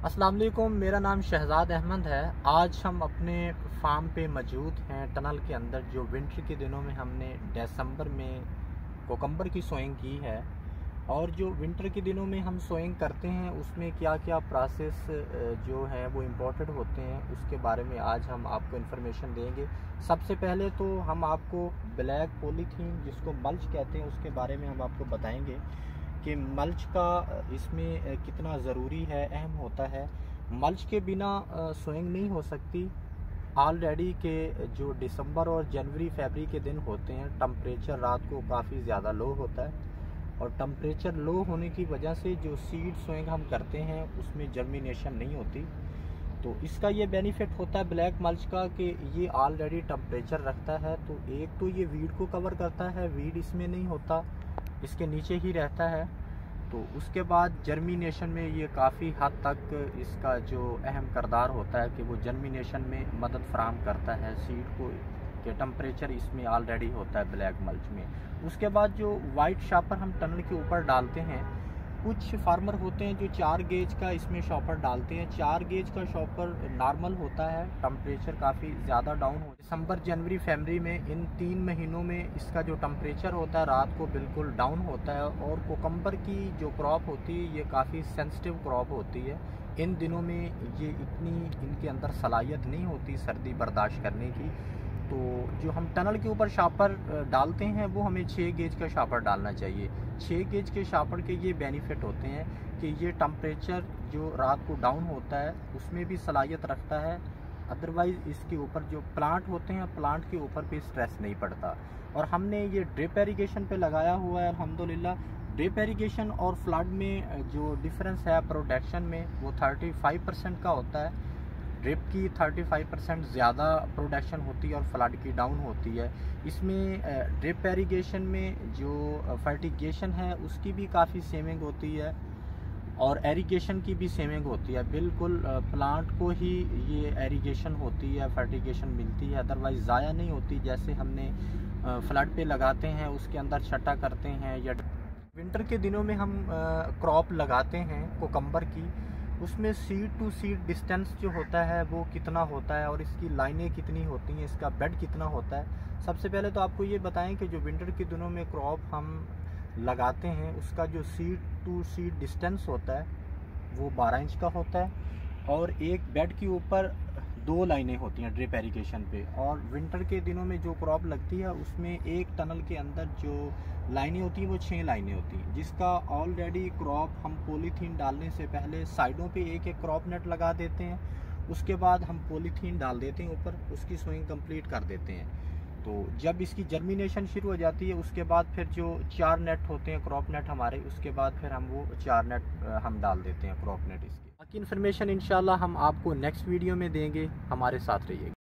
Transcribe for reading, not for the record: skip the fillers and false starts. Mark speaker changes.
Speaker 1: अस्सलाम वालेकुम, मेरा नाम शहजाद अहमद है। आज हम अपने फार्म पे मौजूद हैं टनल के अंदर, जो विंटर के दिनों में हमने दिसंबर में कोकम्बर की सोइंग की है। और जो विंटर के दिनों में हम सोइंग करते हैं उसमें क्या क्या प्रोसेस जो है वो इम्पोर्टेंट होते हैं, उसके बारे में आज हम आपको इन्फॉर्मेशन देंगे। सबसे पहले तो हम आपको ब्लैक पॉलीथीन, जिसको मल्च कहते हैं, उसके बारे में हम आपको बताएंगे कि मल्च का इसमें कितना ज़रूरी है, अहम होता है। मल्च के बिना सोइंग नहीं हो सकती। ऑलरेडी के जो दिसंबर और जनवरी फरवरी के दिन होते हैं, टम्परेचर रात को काफ़ी ज़्यादा लो होता है, और टम्परेचर लो होने की वजह से जो सीड सोइंग हम करते हैं उसमें जर्मिनेशन नहीं होती। तो इसका ये बेनिफिट होता है ब्लैक मल्च का कि ये ऑलरेडी टम्परेचर रखता है। तो एक तो ये वीड को कवर करता है, वीड इसमें नहीं होता, इसके नीचे ही रहता है। तो उसके बाद जर्मिनेशन में ये काफ़ी हद तक इसका जो अहम किरदार होता है कि वो जर्मिनेशन में मदद फराहम करता है सीड को, कि टेम्परेचर इसमें ऑलरेडी होता है ब्लैक मल्च में। उसके बाद जो वाइट शॉपर हम टनल के ऊपर डालते हैं, कुछ फार्मर होते हैं जो 4 गेज का इसमें शॉपर डालते हैं। 4 गेज का शॉपर नॉर्मल होता है, टम्परेचर काफ़ी ज़्यादा डाउन हो। दिसंबर जनवरी फरवरी में, इन 3 महीनों में इसका जो टम्परेचर होता है रात को बिल्कुल डाउन होता है। और कोकम्बर की जो क्रॉप होती है ये काफ़ी सेंसिटिव क्रॉप होती है। इन दिनों में ये इतनी इनके अंदर सलाहियत नहीं होती सर्दी बर्दाश्त करने की। तो जो हम टनल के ऊपर शॉपर डालते हैं वो हमें 6 गेज का शॉपर डालना चाहिए। 6 गेज के शॉपर के ये बेनिफिट होते हैं कि ये टम्परेचर जो रात को डाउन होता है उसमें भी सलाहियत रखता है। अदरवाइज़ इसके ऊपर जो प्लांट होते हैं, प्लांट के ऊपर भी स्ट्रेस नहीं पड़ता। और हमने ये ड्रिप इरिगेशन पे लगाया हुआ है अल्हम्दुलिल्लाह। ड्रिप इरिगेशन और फ्लड में जो डिफरेंस है प्रोडक्शन में, वो 35% का होता है। ड्रिप की 35% ज़्यादा प्रोडक्शन होती है और फ्लड की डाउन होती है। इसमें ड्रिप इरिगेशन में जो फर्टिगेशन है उसकी भी काफ़ी सेविंग होती है, और एरीगेशन की भी सेविंग होती है। बिल्कुल प्लांट को ही ये एरीगेशन होती है, फर्टिगेशन मिलती है, अदरवाइज़ ज़ाया नहीं होती। जैसे हमने फ्लड पे लगाते हैं उसके अंदर छटा करते हैं, या विंटर के दिनों में हम क्रॉप लगाते हैं कोकम्बर की, उसमें सीड टू सीड डिस्टेंस जो होता है वो कितना होता है, और इसकी लाइनें कितनी होती हैं, इसका बेड कितना होता है। सबसे पहले तो आपको ये बताएं कि जो विंटर के दिनों में क्रॉप हम लगाते हैं उसका जो सीड टू सीड डिस्टेंस होता है वो 12 इंच का होता है, और एक बेड के ऊपर 2 लाइनें होती हैं ड्रिप इरिगेशन पे। और विंटर के दिनों में जो क्रॉप लगती है उसमें एक टनल के अंदर जो लाइनें होती हैं वो 6 लाइनें होती हैं, जिसका ऑलरेडी क्रॉप हम पॉलीथीन डालने से पहले साइडों पे एक एक क्रॉप नेट लगा देते हैं। उसके बाद हम पॉलीथीन डाल देते हैं ऊपर, उसकी सोइंग कंप्लीट कर देते हैं। तो जब इसकी जर्मिनेशन शुरू हो जाती है उसके बाद फिर जो 4 नेट होते हैं क्रॉप नेट हमारे, उसके बाद फिर हम वो 4 नेट हम डाल देते हैं क्रॉप नेट इसकी। बाकी इन्फॉर्मेशन इंशाल्लाह हम आपको नेक्स्ट वीडियो में देंगे, हमारे साथ रहिएगा।